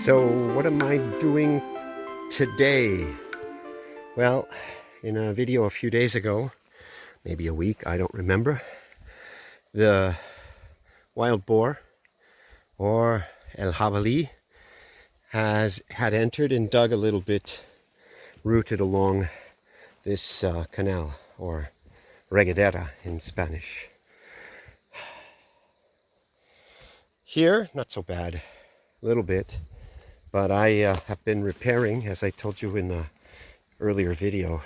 So what am I doing today? Well, in a video a few days ago, maybe a week, I don't remember, the wild boar, or El Jabalí, had entered and dug a little bit, rooted along this canal, or regadera in Spanish. Here, not so bad, a little bit, but I have been repairing, as I told you in the earlier video.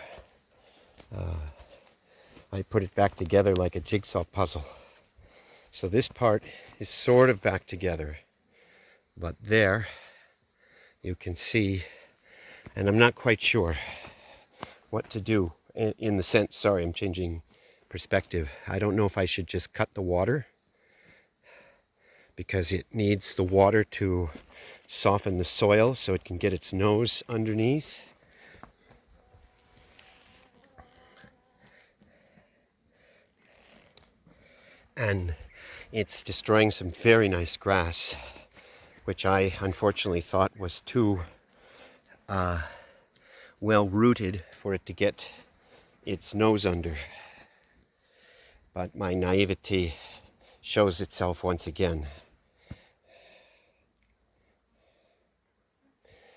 I put it back together like a jigsaw puzzle. So this part is sort of back together, but there you can see, and I'm not quite sure what to do in the sense, sorry, I'm changing perspective. I don't know if I should just cut the water because it needs the water to soften the soil so it can get its nose underneath. And it's destroying some very nice grass, which I unfortunately thought was too well rooted for it to get its nose under. But my naivety shows itself once again.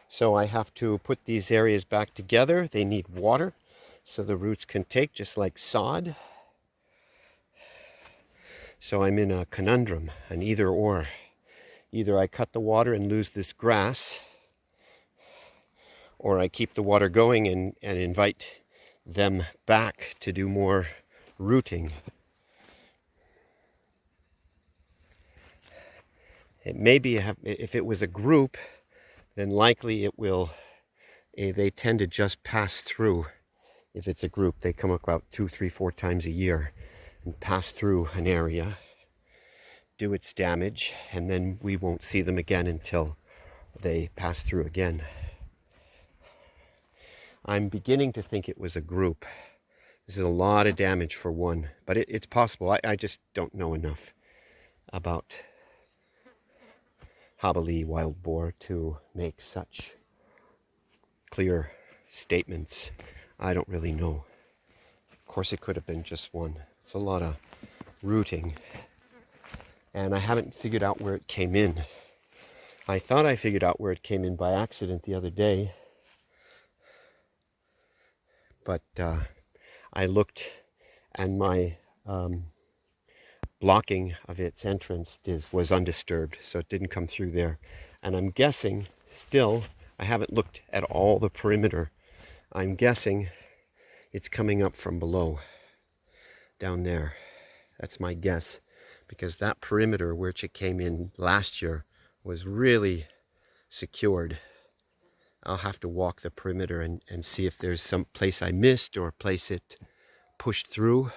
So I have to put these areas back together. They need water so the roots can take, just like sod. So I'm in a conundrum, an either or. Either I cut the water and lose this grass, or I keep the water going and invite them back to do more rooting. It may be, if it was a group, then likely it will, they tend to just pass through. If it's a group, they come about 2, 3, 4 times a year and pass through an area, do its damage, and then we won't see them again until they pass through again. I'm beginning to think it was a group. This is a lot of damage for one, but it's possible. I just don't know enough about Jabalí, wild boar, to make such clear statements. I don't really know. Of course, it could have been just one. It's a lot of rooting, and I haven't figured out where it came in. I thought I figured out where it came in by accident the other day, but I looked, and my blocking of its entrance was undisturbed, so it didn't come through there. And I'm guessing, still, I haven't looked at all the perimeter. I'm guessing it's coming up from below, down there. That's my guess, because that perimeter which it came in last year was really secured. I'll have to walk the perimeter and see if there's some place I missed or a place it pushed through.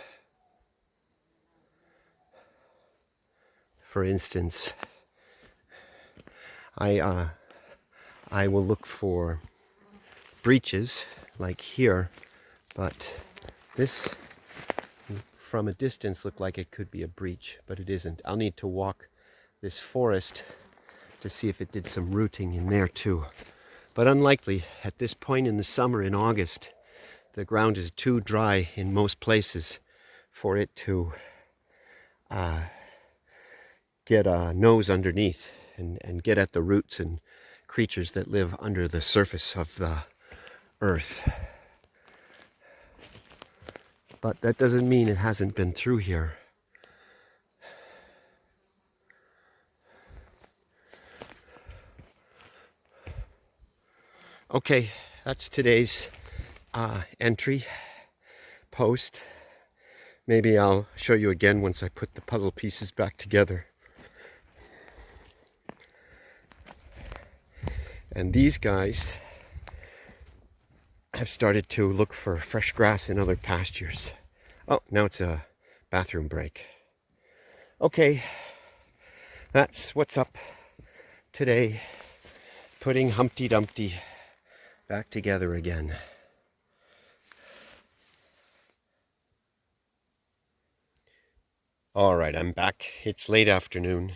For instance, I will look for breaches like here, but this from a distance looked like it could be a breach, but it isn't. I'll need to walk this forest to see if it did some rooting in there too. But unlikely. At this point in the summer, in August, the ground is too dry in most places for it to get a nose underneath and get at the roots and creatures that live under the surface of the earth. But that doesn't mean it hasn't been through here. Okay, that's today's entry, post. Maybe I'll show you again once I put the puzzle pieces back together. And these guys have started to look for fresh grass in other pastures. Oh, now it's a bathroom break. Okay, that's what's up today. Putting Humpty Dumpty back together again. All right, I'm back. It's late afternoon.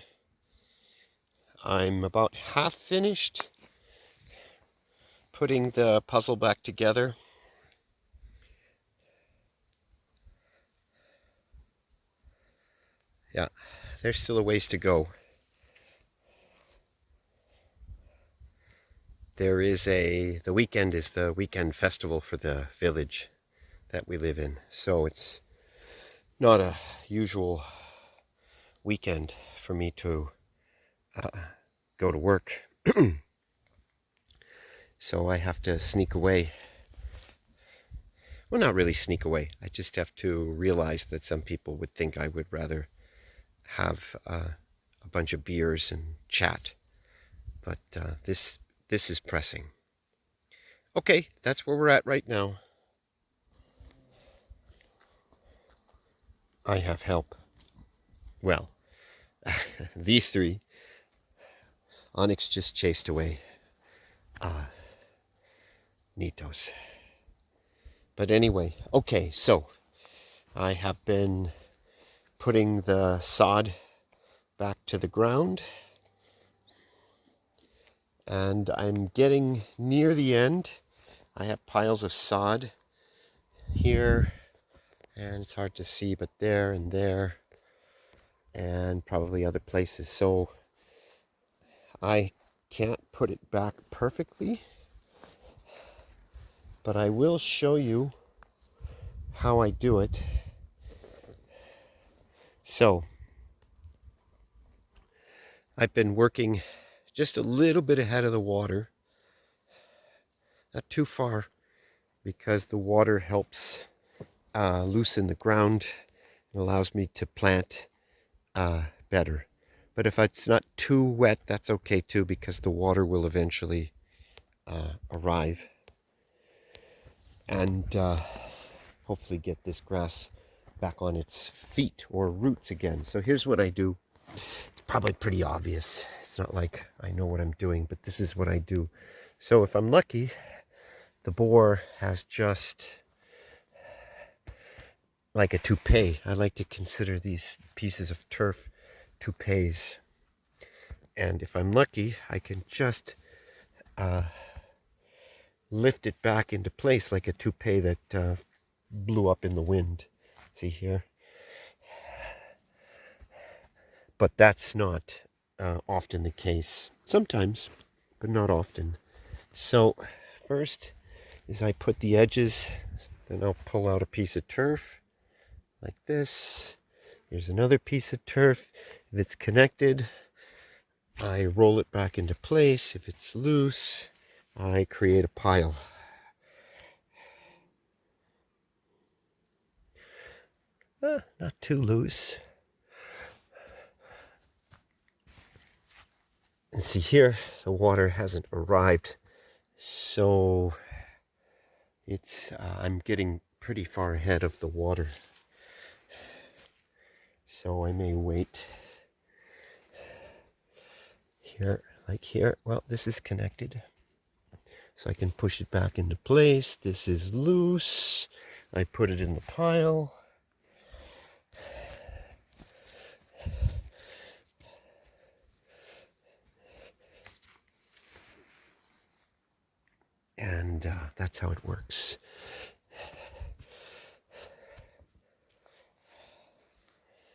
I'm about half finished putting the puzzle back together. Yeah, there's still a ways to go. There is the weekend is the weekend festival for the village that we live in. So it's not a usual weekend for me to go to work. So I have to sneak away. Well, not really sneak away. I just have to realize that some people would think I would rather have a bunch of beers and chat. But this is pressing. Okay, that's where we're at right now. I have help. Well, these three. Onyx just chased away Nitos. But anyway, okay, so I have been putting the sod back to the ground, and I'm getting near the end. I have piles of sod here, and it's hard to see, but there and there, and probably other places. So I can't put it back perfectly, but I will show you how I do it. So I've been working just a little bit ahead of the water, not too far, because the water helps loosen the ground and allows me to plant better. But if it's not too wet, that's okay too, because the water will eventually arrive and hopefully get this grass back on its feet or roots again. So here's what I do. It's probably pretty obvious. It's not like I know what I'm doing, but this is what I do. So if I'm lucky, the boar has just like a toupee. I like to consider these pieces of turf toupees. And if I'm lucky, I can just lift it back into place like a toupee that blew up in the wind. See here? But that's not often the case. Sometimes, but not often. So first is I put the edges, then I'll pull out a piece of turf like this. Here's another piece of turf. If it's connected, I roll it back into place. If it's loose, I create a pile. Not too loose. And see here, the water hasn't arrived, so it's I'm getting pretty far ahead of the water. So I may wait here, like here. Well, this is connected, so I can push it back into place. This is loose. I put it in the pile. And that's how it works.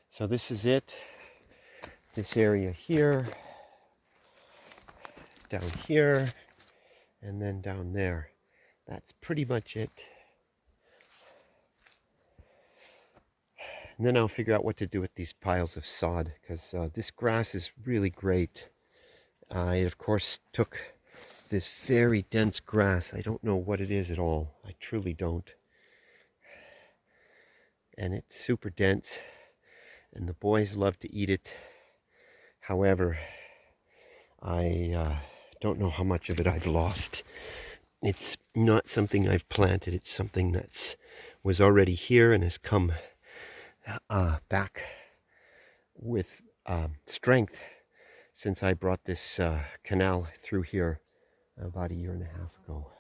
So this is it. This area here, down here, and then down there. That's pretty much it. And then I'll figure out what to do with these piles of sod, because this grass is really great. I, of course, took this very dense grass. I don't know what it is at all. I truly don't. And it's super dense, and the boys love to eat it. However, I don't know how much of it I've lost. It's not something I've planted. It's something that was already here and has come back with strength since I brought this canal through here about a year and a half ago.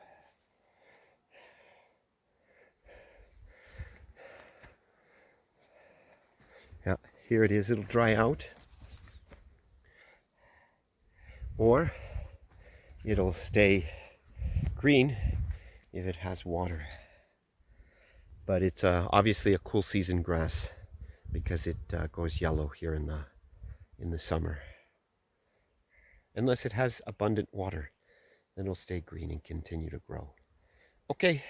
Yeah, here it is. It'll dry out, or it'll stay green if it has water. But it's obviously a cool season grass because it goes yellow here in the summer. Unless it has abundant water, then it'll stay green and continue to grow. Okay,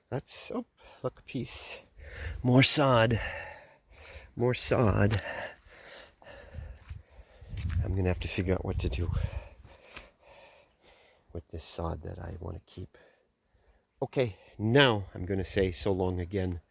that's, oh, look, a piece. More sod. More sod. I'm gonna have to figure out what to do with this sod that I want to keep. Okay, now I'm gonna say so long again.